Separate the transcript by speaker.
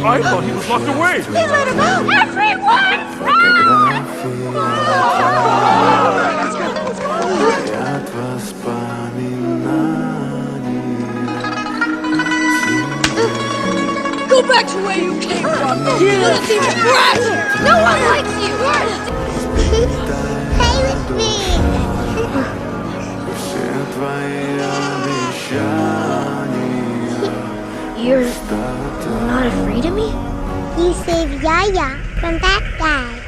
Speaker 1: I thought he was locked away.
Speaker 2: He let him out. Everyone, go back to where you came from. You little brat. No one likes you.
Speaker 3: Play with me.
Speaker 2: You're not afraid of me?
Speaker 3: You saved Yaya from that guy.